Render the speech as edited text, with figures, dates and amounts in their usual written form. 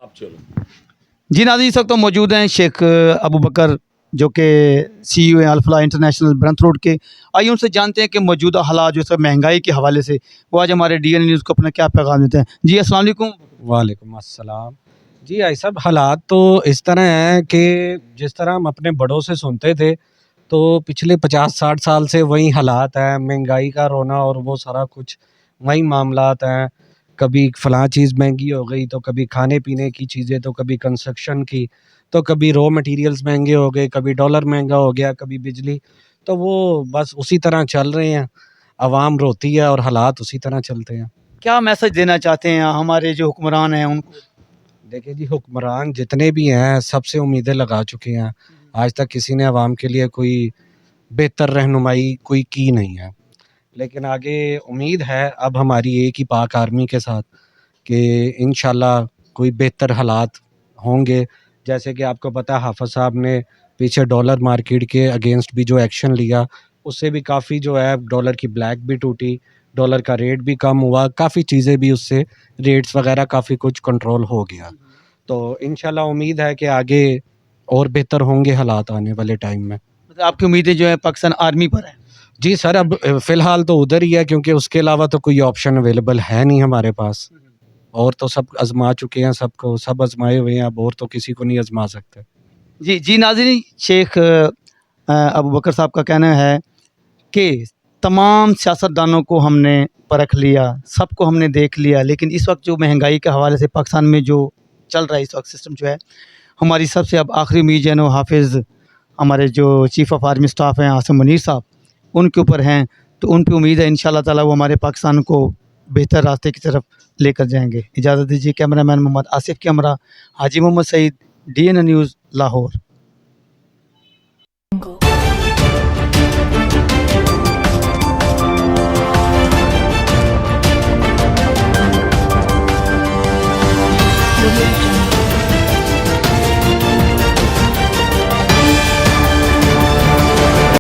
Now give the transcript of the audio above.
आप चलो। जी नाज़रीन, इस वक्त तो मौजूद हैं शेख अबू बकर जो कि CEO हैं अल्फला इंटरनेशनल ब्रंथ रोड के। आइए उनसे जानते हैं कि मौजूदा हालात जो है महंगाई के हवाले से वो आज हमारे DN न्यूज़ को अपना क्या पैगाम देते हैं। जी अस्सलाम वालेकुम। वालेकुम अस्सलाम। जी भाई साहब, हालात तो इस तरह हैं कि जिस तरह हम अपने बड़ों से सुनते थे तो पिछले 50-60 साल से वही हालात हैं, महंगाई का रोना और वो सारा कुछ वही मामलात हैं। कभी फ़लाँ चीज़ महंगी हो गई, तो कभी खाने पीने की चीज़ें, तो कभी कंस्ट्रक्शन की, तो कभी रॉ मटेरियल्स महंगे हो गए, कभी डॉलर महंगा हो गया, कभी बिजली। तो वो बस उसी तरह चल रहे हैं, आवाम रोती है और हालात उसी तरह चलते हैं। क्या मैसेज देना चाहते हैं हमारे जो हुक्मरान हैं उनको? देखिए जी, हुक्मरान जितने भी हैं सबसे उम्मीदें लगा चुके हैं। आज तक किसी ने आवाम के लिए कोई बेहतर रहनुमाई कोई की नहीं है। लेकिन आगे उम्मीद है अब हमारी एक ही पाक आर्मी के साथ कि इंशाल्लाह कोई बेहतर हालात होंगे। जैसे कि आपको पता है हाफ़िज़ साहब ने पीछे डॉलर मार्केट के अगेंस्ट भी जो एक्शन लिया, उससे भी काफ़ी जो है डॉलर की ब्लैक भी टूटी, डॉलर का रेट भी कम हुआ, काफ़ी चीज़ें भी उससे रेट्स वगैरह काफ़ी कुछ कंट्रोल हो गया। तो इंशाल्लाह उम्मीद है कि आगे और बेहतर होंगे हालात आने वाले टाइम में। मतलब आपकी उम्मीदें जो है पाकिस्तान आर्मी पर है? जी सर, अब फ़िलहाल तो उधर ही है क्योंकि उसके अलावा तो कोई ऑप्शन अवेलेबल है नहीं हमारे पास। और तो सब आज़मा चुके हैं, सबको सब आज़माए हुए हैं, अब और तो किसी को नहीं आज़मा सकते। जी नाज़रीन, शेख अबू बकर साहब का कहना है कि तमाम सियासतदानों को हमने परख लिया, सबको हमने देख लिया, लेकिन इस वक्त जो महंगाई के हवाले से पाकिस्तान में जो चल रहा है इस वक्त सिस्टम जो है, हमारी सबसे अब आखिरी उम्मीद जो है ना हाफिज़ हमारे जो चीफ़ ऑफ आर्मी स्टाफ हैं आसिम मुनीर साहब, उनके ऊपर हैं। तो उन पे उम्मीद है इंशाल्लाह ताला वो हमारे पाकिस्तान को बेहतर रास्ते की तरफ लेकर जाएंगे। इजाज़त दीजिए। कैमरामैन मोहम्मद आसिफ के हमरा, हाजी मोहम्मद सईद, DN न्यूज़ लाहौर।